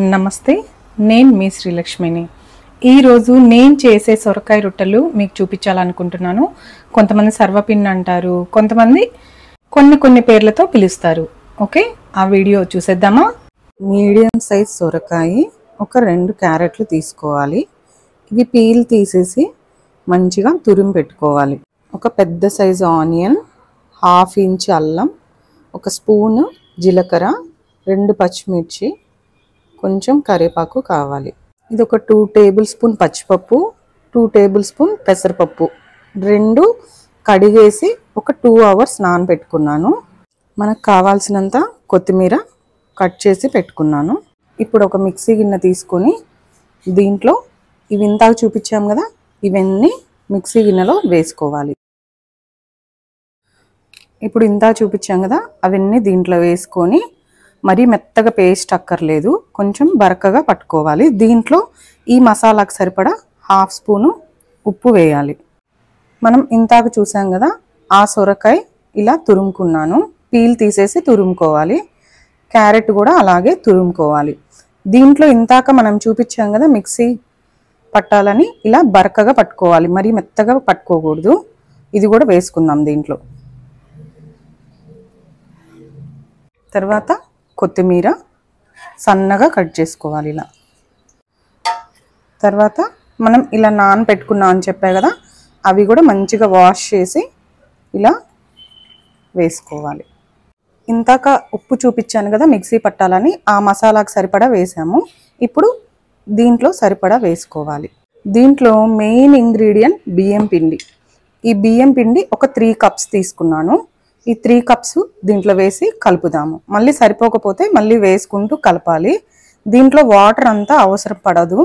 నమస్తే, నేను మీ శ్రీలక్ష్మిని. ఈరోజు నేను చేసే సొరకాయ రొట్టెలు మీకు చూపించాలనుకుంటున్నాను. కొంతమంది సర్వపిండి అంటారు, కొంతమంది కొన్ని పేర్లతో పిలుస్తారు. ఓకే, ఆ వీడియో చూసేద్దామా? మీడియం సైజ్ సొరకాయ ఒక 2 క్యారెట్లు తీసుకోవాలి. ఇవి పీల్ తీసేసి మంచిగా తురిమి పెట్టుకోవాలి. ఒక పెద్ద సైజు ఆనియన్, 1/2 ఇంచ్ అల్లం, ఒక స్పూను జీలకర్ర, 2 పచ్చిమిర్చి, కొంచెం కరివేపాకు కావాలి. ఇది ఒక 2 టేబుల్ స్పూన్ పచ్చిపప్పు, 2 టేబుల్ స్పూన్ పెసరపప్పు, 2 కడిగేసి ఒక 2 అవర్స్ నానబెట్టుకున్నాను. మనకు కావాల్సినంత కొత్తిమీర కట్ చేసి పెట్టుకున్నాను. ఇప్పుడు ఒక మిక్సీ గిన్నె తీసుకొని దీంట్లో ఇవి ఇందాక చూపించాం కదా, ఇవన్నీ మిక్సీ గిన్నెలో వేసుకోవాలి. ఇప్పుడు ఇందాక చూపించాం కదా, అవన్నీ దీంట్లో వేసుకొని మరీ మెత్తగా పేస్ట్ అక్కర్లేదు, కొంచెం బరకగా పట్టుకోవాలి. దీంట్లో ఈ మసాలాకు సరిపడా 1/2 స్పూను ఉప్పు వేయాలి. మనం ఇందాక చూసాం కదా, ఆ సొరకాయ ఇలా తురుముకున్నాను. పీల్ తీసేసి తురుముకోవాలి. క్యారెట్ కూడా అలాగే తురుముకోవాలి. దీంట్లో ఇందాక మనం చూపించాం కదా మిక్సీ పట్టాలని, ఇలా బరకగా పట్టుకోవాలి, మరీ మెత్తగా పట్టుకోకూడదు. ఇది కూడా వేసుకుందాం దీంట్లో. తర్వాత కొత్తిమీర సన్నగా కట్ చేసుకోవాలి ఇలా. తర్వాత మనం ఇలా నానబెట్టుకున్నాం అని చెప్పా కదా, అవి కూడా మంచిగా వాష్ చేసి ఇలా వేసుకోవాలి. ఇందాక ఉప్పు చూపించాను కదా మిక్సీ పట్టాలని, ఆ మసాలాకు సరిపడా వేసాము. ఇప్పుడు దీంట్లో సరిపడా వేసుకోవాలి. దీంట్లో మెయిన్ ఇంగ్రీడియంట్ బియ్యం పిండి. ఈ బియ్యం పిండి ఒక 3 కప్స్ తీసుకున్నాను. ఈ 3 కప్స్ దీంట్లో వేసి కలుపుదాము. మళ్ళీ సరిపోకపోతే మళ్ళీ వేసుకుంటూ కలపాలి. దీంట్లో వాటర్ అంతా అవసరం పడదు.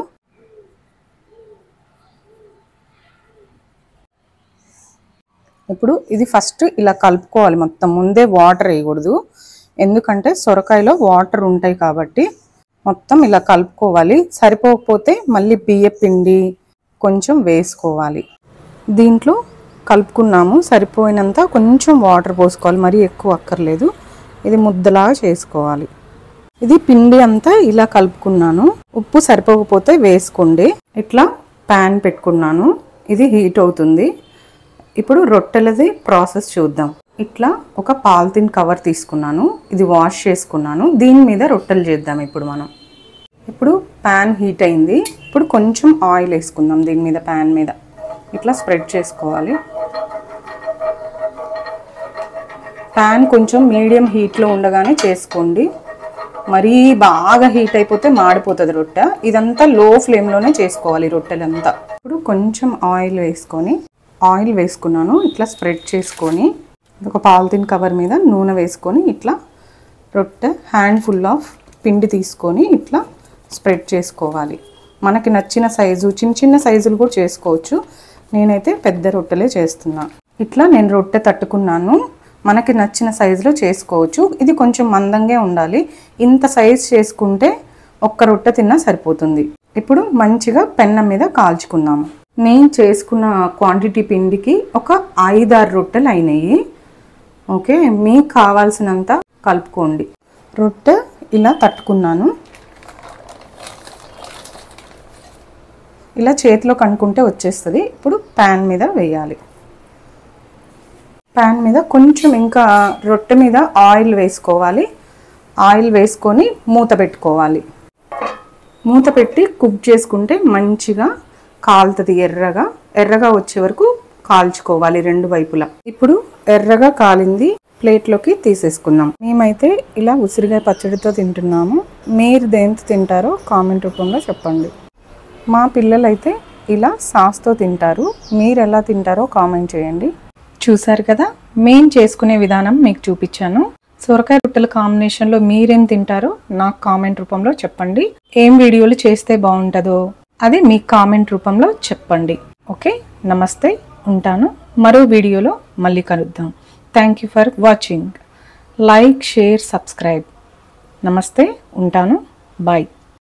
ఇప్పుడు ఇది ఫస్ట్ ఇలా కలుపుకోవాలి మొత్తం, ముందే వాటర్ వేయకూడదు, ఎందుకంటే సొరకాయలో వాటర్ ఉంటాయి కాబట్టి. మొత్తం ఇలా కలుపుకోవాలి. సరిపోకపోతే మళ్ళీ బియ్యం పిండి కొంచెం వేసుకోవాలి. దీంట్లో కలుపుకున్నాము, సరిపోయినంత కొంచెం వాటర్ పోసుకోవాలి, మరీ ఎక్కువ అక్కర్లేదు. ఇది ముద్దలాగా చేసుకోవాలి. ఇది పిండి అంతా ఇలా కలుపుకున్నాను. ఉప్పు సరిపోకపోతే వేసుకోండి. ఇట్లా ప్యాన్ పెట్టుకున్నాను, ఇది హీట్ అవుతుంది. ఇప్పుడు రొట్టెలది ప్రాసెస్ చూద్దాం. ఇట్లా ఒక పాలిథిన్ కవర్ తీసుకున్నాను, ఇది వాష్ చేసుకున్నాను. దీని మీద రొట్టెలు చేద్దాం ఇప్పుడు మనం. ఇప్పుడు ప్యాన్ హీట్ అయింది. ఇప్పుడు కొంచెం ఆయిల్ వేసుకుందాం దీని మీద. ప్యాన్ మీద ఇట్లా స్ప్రెడ్ చేసుకోవాలి. ప్యాన్ కొంచెం మీడియం హీట్లో ఉండగానే చేసుకోండి, మరీ బాగా హీట్ అయిపోతే మాడిపోతుంది రొట్టె. ఇదంతా లో ఫ్లేమ్లోనే చేసుకోవాలి రొట్టెలంతా. ఇప్పుడు కొంచెం ఆయిల్ వేసుకున్నాను, ఇట్లా స్ప్రెడ్ చేసుకొని ఒక పాలిథిన్ కవర్ మీద నూనె వేసుకొని ఇట్లా రొట్టె హ్యాండ్ఫుల్ ఆఫ్ పిండి తీసుకొని ఇట్లా స్ప్రెడ్ చేసుకోవాలి. మనకి నచ్చిన సైజు, చిన్న సైజులు కూడా చేసుకోవచ్చు. నేనైతే పెద్ద రొట్టెలే చేస్తున్నాను. ఇట్లా నేను రొట్టె తట్టుకున్నాను. మనకి నచ్చిన సైజులో చేసుకోవచ్చు. ఇది కొంచెం మందంగా ఉండాలి. ఇంత సైజు చేసుకుంటే ఒక్క రొట్టె తిన్నా సరిపోతుంది. ఇప్పుడు మంచిగా పెన్నం మీద కాల్చుకుందాము. నేను చేసుకున్న క్వాంటిటీ పిండికి ఒక 5-6 రొట్టెలు అయినాయి. ఓకే, మీకు కావాల్సినంత కలుపుకోండి. రొట్టె ఇలా తట్టుకున్నాను. ఇలా చేతిలో కనుక్కుంటే వచ్చేస్తుంది. ఇప్పుడు ప్యాన్ మీద వేయాలి. ప్యాన్ మీద కొంచెం ఇంకా రొట్టె మీద ఆయిల్ వేసుకోవాలి. ఆయిల్ వేసుకొని మూత పెట్టుకోవాలి. మూత పెట్టి కుక్ చేసుకుంటే మంచిగా కాలుతుంది. ఎర్రగా వచ్చే వరకు కాల్చుకోవాలి 2 వైపులా. ఇప్పుడు ఎర్రగా కాలింది, ప్లేట్లోకి తీసేసుకుందాం. మేమైతే ఇలా ఉసిరికాయ పచ్చడితో తింటున్నాము. మీరు దేంతో తింటారో కామెంట్ రూపంలో చెప్పండి. మా పిల్లలైతే ఇలా సాస్తో తింటారు. మీరు ఎలా తింటారో కామెంట్ చేయండి. చూసారు కదా, మేము చేసుకునే విధానం మీకు చూపించాను. సొరకాయ రొట్టెల కాంబినేషన్లో మీరేం తింటారో నాకు కామెంట్ రూపంలో చెప్పండి. ఏం వీడియోలు చేస్తే బాగుంటుందో అది మీకు కామెంట్ రూపంలో చెప్పండి. ఓకే, నమస్తే, ఉంటాను. మరో వీడియోలో మళ్ళీ కలుద్దాం. Thank you for watching. Like, share, subscribe. నమస్తే, ఉంటాను. బాయ్.